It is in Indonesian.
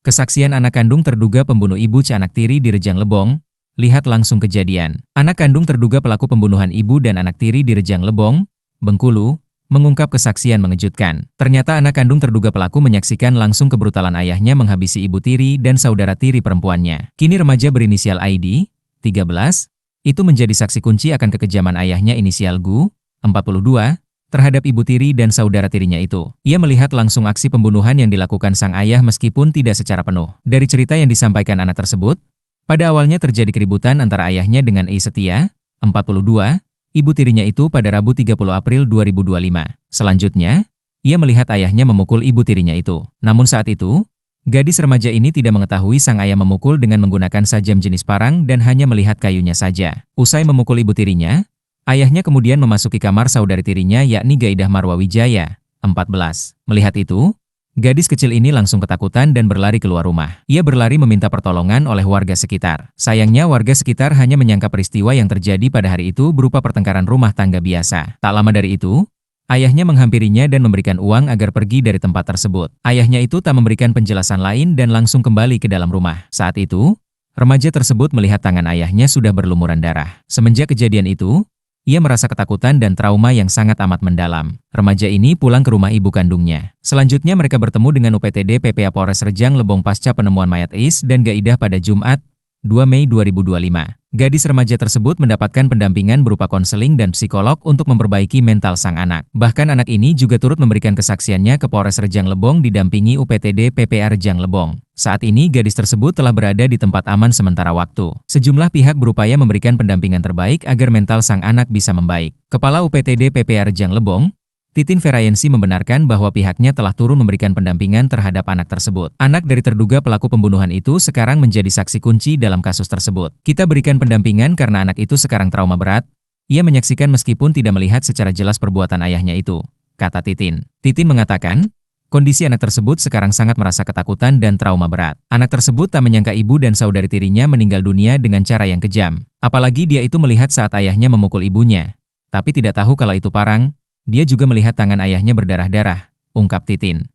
Kesaksian anak kandung terduga pembunuh ibu Cianak Tiri di Rejang Lebong. Lihat langsung kejadian. Anak kandung terduga pelaku pembunuhan ibu dan anak tiri di Rejang Lebong, Bengkulu, mengungkap kesaksian mengejutkan. Ternyata anak kandung terduga pelaku menyaksikan langsung kebrutalan ayahnya menghabisi ibu tiri dan saudara tiri perempuannya. Kini remaja berinisial ID, 13, itu menjadi saksi kunci akan kekejaman ayahnya inisial GU, 42, terhadap ibu tiri dan saudara tirinya itu. Ia melihat langsung aksi pembunuhan yang dilakukan sang ayah meskipun tidak secara penuh. Dari cerita yang disampaikan anak tersebut, pada awalnya terjadi keributan antara ayahnya dengan I Setia, 42, ibu tirinya itu pada Rabu 30 April 2025. Selanjutnya, ia melihat ayahnya memukul ibu tirinya itu. Namun saat itu, gadis remaja ini tidak mengetahui sang ayah memukul dengan menggunakan sajam jenis parang dan hanya melihat kayunya saja. Usai memukul ibu tirinya, ayahnya kemudian memasuki kamar saudari tirinya yakni Gaidah Marwa Wijaya, 14. Melihat itu, gadis kecil ini langsung ketakutan dan berlari keluar rumah. Ia berlari meminta pertolongan oleh warga sekitar. Sayangnya warga sekitar hanya menyangka peristiwa yang terjadi pada hari itu berupa pertengkaran rumah tangga biasa. Tak lama dari itu, ayahnya menghampirinya dan memberikan uang agar pergi dari tempat tersebut. Ayahnya itu tak memberikan penjelasan lain dan langsung kembali ke dalam rumah. Saat itu, remaja tersebut melihat tangan ayahnya sudah berlumuran darah. Semenjak kejadian itu, ia merasa ketakutan dan trauma yang sangat amat mendalam. Remaja ini pulang ke rumah ibu kandungnya. Selanjutnya mereka bertemu dengan UPTD PPA Polres Rejang Lebong pasca penemuan mayat Is dan Gaidah pada Jumat, 2 Mei 2025. Gadis remaja tersebut mendapatkan pendampingan berupa konseling dan psikolog untuk memperbaiki mental sang anak. Bahkan anak ini juga turut memberikan kesaksiannya ke Polres Rejang Lebong didampingi UPTD PPA Rejang Lebong. Saat ini gadis tersebut telah berada di tempat aman sementara waktu. Sejumlah pihak berupaya memberikan pendampingan terbaik agar mental sang anak bisa membaik. Kepala UPTD PPA Rejang Lebong, Titin Ferayensi membenarkan bahwa pihaknya telah turun memberikan pendampingan terhadap anak tersebut. Anak dari terduga pelaku pembunuhan itu sekarang menjadi saksi kunci dalam kasus tersebut. Kita berikan pendampingan karena anak itu sekarang trauma berat. Ia menyaksikan meskipun tidak melihat secara jelas perbuatan ayahnya itu, kata Titin. Titin mengatakan, kondisi anak tersebut sekarang sangat merasa ketakutan dan trauma berat. Anak tersebut tak menyangka ibu dan saudari tirinya meninggal dunia dengan cara yang kejam. Apalagi dia itu melihat saat ayahnya memukul ibunya. Tapi tidak tahu kalau itu parang. Dia juga melihat tangan ayahnya berdarah-darah, ungkap Titin.